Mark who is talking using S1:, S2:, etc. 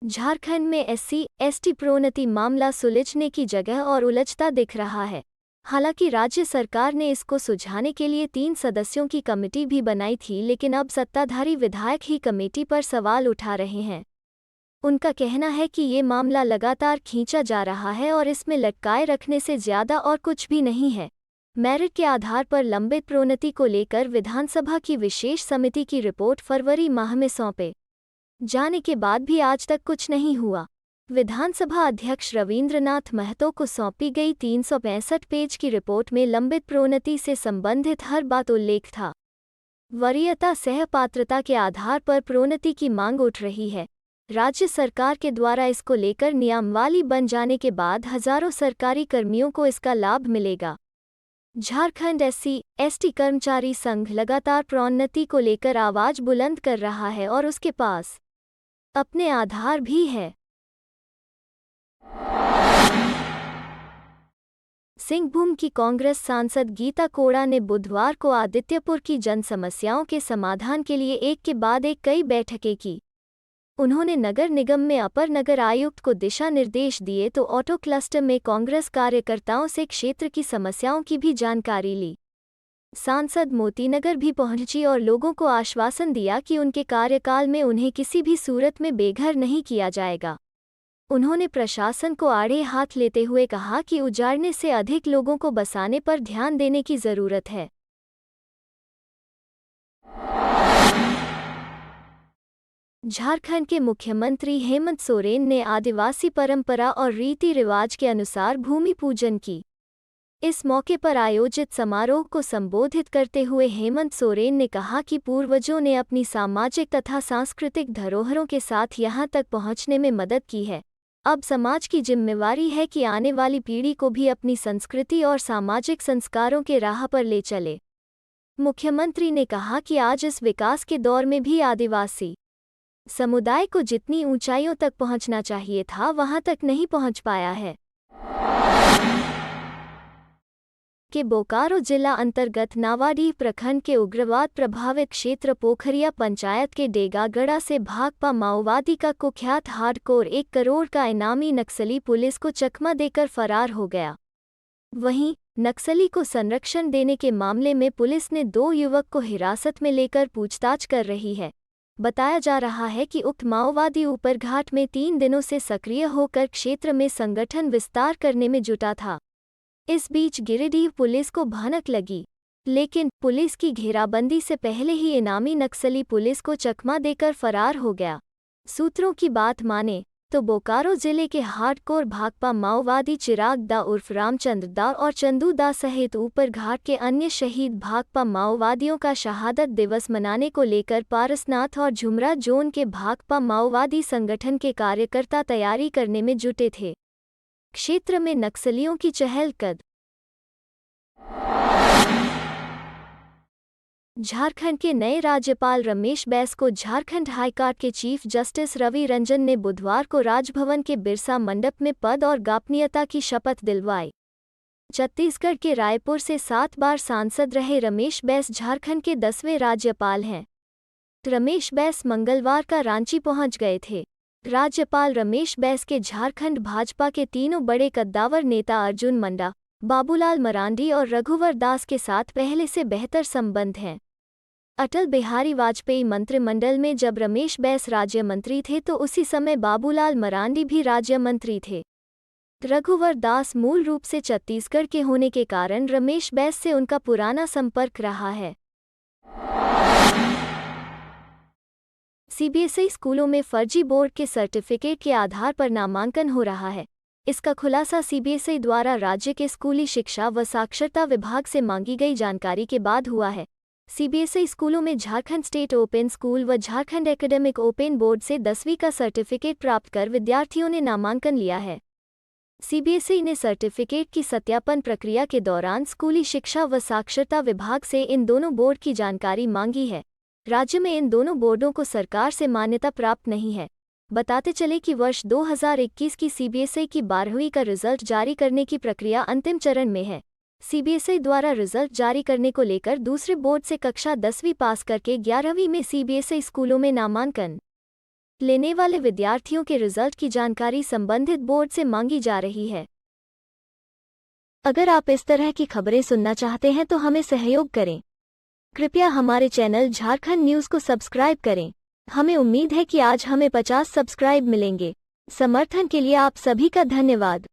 S1: झारखंड में SC/ST प्रोन्नति मामला सुलझने की जगह और उलझता दिख रहा है। हालांकि राज्य सरकार ने इसको सुलझाने के लिए 3 सदस्यों की कमेटी भी बनाई थी, लेकिन अब सत्ताधारी विधायक ही कमेटी पर सवाल उठा रहे हैं। उनका कहना है कि ये मामला लगातार खींचा जा रहा है और इसमें लटकाए रखने से ज्यादा और कुछ भी नहीं है। मेरिट के आधार पर लंबित प्रोन्नति को लेकर विधानसभा की विशेष समिति की रिपोर्ट फरवरी माह में सौंपे जाने के बाद भी आज तक कुछ नहीं हुआ। विधानसभा अध्यक्ष रविंद्रनाथ महतो को सौंपी गई 365 पेज की रिपोर्ट में लंबित प्रोन्नति से संबंधित हर बात उल्लेख था। वरीयता सह पात्रता के आधार पर प्रोन्नति की मांग उठ रही है। राज्य सरकार के द्वारा इसको लेकर नियमावली बन जाने के बाद हजारों सरकारी कर्मियों को इसका लाभ मिलेगा। झारखंड SC/ST कर्मचारी संघ लगातार प्रोन्नति को लेकर आवाज बुलंद कर रहा है और उसके पास अपने आधार भी है। सिंहभूम की कांग्रेस सांसद गीता कोड़ा ने बुधवार को आदित्यपुर की जन समस्याओं के समाधान के लिए एक के बाद एक कई बैठकें की। उन्होंने नगर निगम में अपर नगर आयुक्त को दिशा निर्देश दिए तो ऑटो क्लस्टर में कांग्रेस कार्यकर्ताओं से क्षेत्र की समस्याओं की भी जानकारी ली। सांसद मोतीनगर भी पहुंची और लोगों को आश्वासन दिया कि उनके कार्यकाल में उन्हें किसी भी सूरत में बेघर नहीं किया जाएगा। उन्होंने प्रशासन को आड़े हाथ लेते हुए कहा कि उजाड़ने से अधिक लोगों को बसाने पर ध्यान देने की जरूरत है। झारखंड के मुख्यमंत्री हेमंत सोरेन ने आदिवासी परंपरा और रीति रिवाज के अनुसार भूमि पूजन की। इस मौके पर आयोजित समारोह को संबोधित करते हुए हेमंत सोरेन ने कहा कि पूर्वजों ने अपनी सामाजिक तथा सांस्कृतिक धरोहरों के साथ यहां तक पहुंचने में मदद की है। अब समाज की जिम्मेवारी है कि आने वाली पीढ़ी को भी अपनी संस्कृति और सामाजिक संस्कारों के राह पर ले चले। मुख्यमंत्री ने कहा कि आज इस विकास के दौर में भी आदिवासी समुदाय को जितनी ऊंचाइयों तक पहुंचना चाहिए था वहां तक नहीं पहुंच पाया है। के बोकारो जिला अंतर्गत नावाडीह प्रखंड के उग्रवाद प्रभावित क्षेत्र पोखरिया पंचायत के डेगागड़ा से भाकपा माओवादी का कुख्यात हार्डकोर 1 करोड़ का इनामी नक्सली पुलिस को चकमा देकर फरार हो गया। वहीं नक्सली को संरक्षण देने के मामले में पुलिस ने 2 युवक को हिरासत में लेकर पूछताछ कर रही है। बताया जा रहा है कि उक्त माओवादी ऊपरघाट में 3 दिनों से सक्रिय होकर क्षेत्र में संगठन विस्तार करने में जुटा था। इस बीच गिरिडीह पुलिस को भनक लगी, लेकिन पुलिस की घेराबंदी से पहले ही इनामी नक्सली पुलिस को चकमा देकर फरार हो गया। सूत्रों की बात माने तो बोकारो जिले के हार्डकोर भाकपा माओवादी चिराग दा उर्फ रामचंद्र दा और चंदू दा सहित ऊपरघाट के अन्य शहीद भाकपा माओवादियों का शहादत दिवस मनाने को लेकर पारसनाथ और झुमरा जोन के भाकपा माओवादी संगठन के कार्यकर्ता तैयारी करने में जुटे थे। क्षेत्र में नक्सलियों की चहलकदमी। झारखंड के नए राज्यपाल रमेश बैस को झारखंड हाईकोर्ट के चीफ जस्टिस रवि रंजन ने बुधवार को राजभवन के बिरसा मंडप में पद और गोपनीयता की शपथ दिलवाई। छत्तीसगढ़ के रायपुर से 7 बार सांसद रहे रमेश बैस झारखंड के 10वें राज्यपाल हैं। रमेश बैस मंगलवार का रांची पहुंच गए थे। राज्यपाल रमेश बैस के झारखंड भाजपा के तीनों बड़े कद्दावर नेता अर्जुन मुंडा, बाबूलाल मरांडी और रघुवर दास के साथ पहले से बेहतर संबंध हैं। अटल बिहारी वाजपेयी मंत्रिमंडल में जब रमेश बैस राज्य मंत्री थे तो उसी समय बाबूलाल मरांडी भी राज्य मंत्री थे। रघुवर दास मूल रूप से छत्तीसगढ़ के होने के कारण रमेश बैस से उनका पुराना संपर्क रहा है। CBSE स्कूलों में फर्जी बोर्ड के सर्टिफिकेट के आधार पर नामांकन हो रहा है। इसका खुलासा CBSE द्वारा राज्य के स्कूली शिक्षा व साक्षरता विभाग से मांगी गई जानकारी के बाद हुआ है। CBSE स्कूलों में झारखंड स्टेट ओपन स्कूल व झारखंड एकेडमिक ओपन बोर्ड से 10वीं का सर्टिफिकेट प्राप्त कर विद्यार्थियों ने नामांकन लिया है। CBSE ने सर्टिफिकेट की सत्यापन प्रक्रिया के दौरान स्कूली शिक्षा व साक्षरता विभाग से इन दोनों बोर्ड की जानकारी मांगी है। राज्य में इन दोनों बोर्डों को सरकार से मान्यता प्राप्त नहीं है। बताते चले कि वर्ष 2021 की CBSE की 12वीं का रिजल्ट जारी करने की प्रक्रिया अंतिम चरण में है। CBSE द्वारा रिजल्ट जारी करने को लेकर दूसरे बोर्ड से कक्षा 10वीं पास करके 11वीं में CBSE स्कूलों में नामांकन लेने वाले विद्यार्थियों के रिजल्ट की जानकारी संबंधित बोर्ड से मांगी जा रही है। अगर आप इस तरह की खबरें सुनना चाहते हैं तो हमें सहयोग करें। कृपया हमारे चैनल झारखंड न्यूज़ को सब्सक्राइब करें। हमें उम्मीद है कि आज हमें 50 सब्सक्राइब मिलेंगे। समर्थन के लिए आप सभी का धन्यवाद।